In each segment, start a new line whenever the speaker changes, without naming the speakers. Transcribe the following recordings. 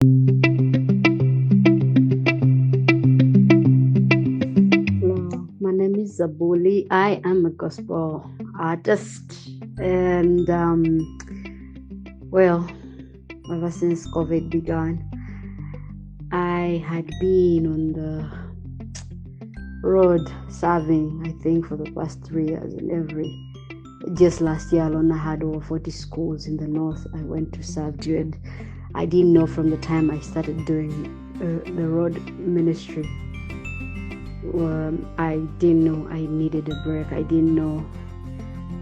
Hello, my name is Zabuli. I am a gospel artist, and well, ever since COVID began, I had been on the road serving, I think, for the past 3 years. Just last year alone, I had over 40 schools in the north I went to serve to, and I didn't know from the time I started doing the road ministry. I didn't know I needed a break. I didn't know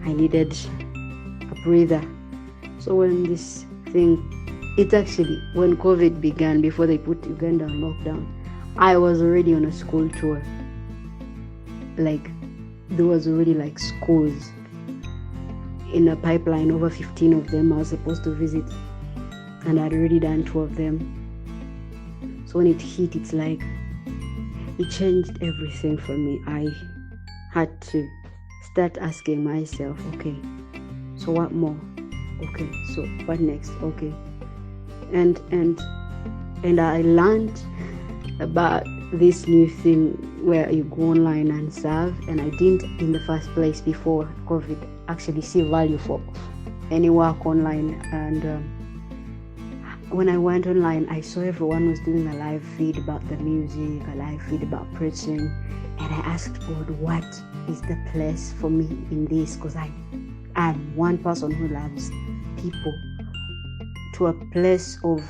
I needed a breather. So when when COVID began, before they put Uganda on lockdown, I was already on a school tour. Like, there was already like schools in a pipeline, over 15 of them I was supposed to visit, and I'd already done 2 of them. So when it hit, it's like it changed everything for me. I had to start asking myself, okay, so what more? Okay, so what next? Okay. And I learned about this new thing where you go online and serve, and I didn't in the first place before COVID actually see value for any work online. And when I went online, I saw everyone was doing a live feed about the music, a live feed about preaching, and I asked God, what is the place for me in this? Because I'm one person who loves people to a place of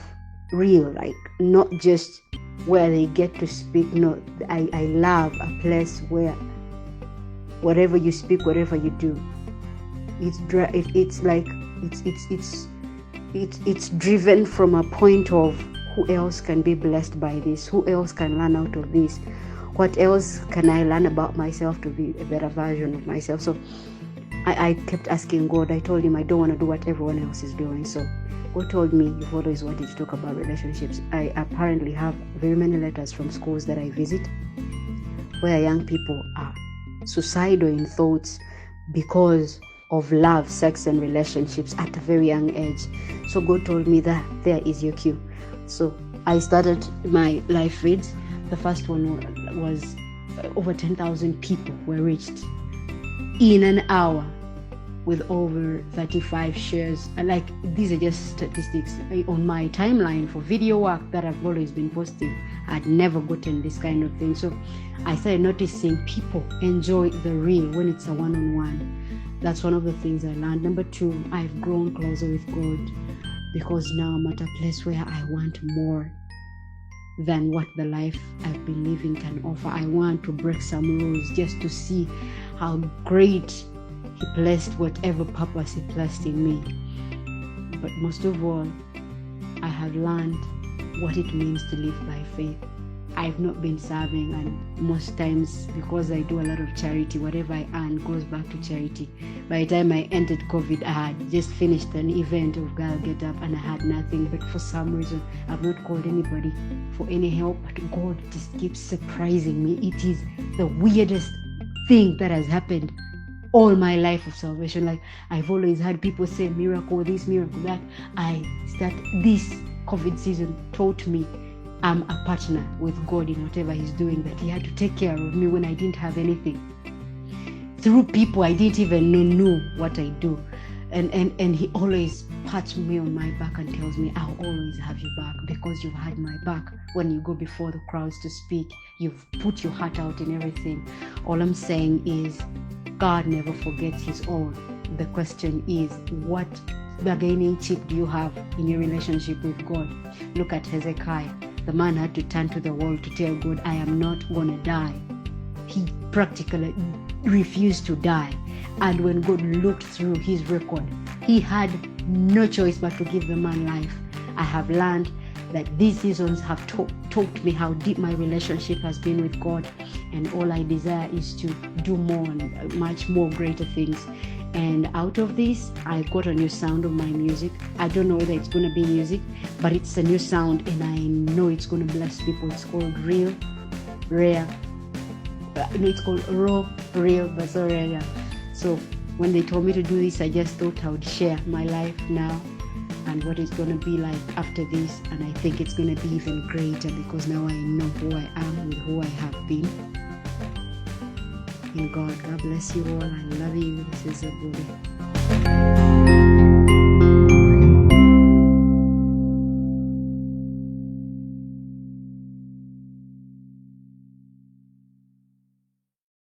real, like not just where they get to speak. No, I love a place where whatever you speak, whatever you do, it's driven from a point of who else can be blessed by this, who else can learn out of this, what else can I learn about myself to be a better version of myself. So I kept asking God. I told him I don't want to do what everyone else is doing. So God told me, you've always wanted to talk about relationships. I apparently have very many letters from schools that I visit where young people are suicidal in thoughts because of love, sex, and relationships at a very young age. So God told me that there is your cue. So I started my live feeds. The first one was over 10,000 people were reached in an hour, with over 35 shares. Like, these are just statistics. On my timeline for video work that I've always been posting, I'd never gotten this kind of thing. So I started noticing people enjoy the real when it's a one-on-one. That's one of the things I learned. Number 2, I've grown closer with God, because now I'm at a place where I want more than what the life I've been living can offer. I want to break some rules just to see how great He placed whatever purpose He placed in me. But most of all, I have learned what it means to live by faith. I've not been serving, and most times, because I do a lot of charity, whatever I earn goes back to charity. By the time I entered COVID, I had just finished an event of Girl Get Up and I had nothing. But for some reason, I've not called anybody for any help, but God just keeps surprising me. It is the weirdest thing that has happened all my life of salvation. Like, I've always had people say miracle this, miracle that. This COVID season taught me I'm a partner with God in whatever He's doing, that He had to take care of me when I didn't have anything. Through people I didn't even know what I do. And He always pats me on my back and tells me, I'll always have you back, because you've had my back when you go before the crowds to speak. You've put your heart out in everything. All I'm saying is, God never forgets His own. The question is, what bargaining chip do you have in your relationship with God? Look at Hezekiah. The man had to turn to the wall to tell God, I am not going to die. He practically refused to die. And when God looked through his record, He had no choice but to give the man life. I have learned that these seasons have taught me how deep my relationship has been with God, and all I desire is to do more and much more greater things. And out of this, I got a new sound of my music. I don't know whether it's going to be music, but it's a new sound, and I know it's going to bless people. It's called Real, Rare. It's called Raw, Real, but so rare. So when they told me to do this, I just thought I would share my life now and what it's going to be like after this. And I think it's going to be even greater, because now I know who I am with who I have been in God. God bless you all. I love you. This is Zabuli.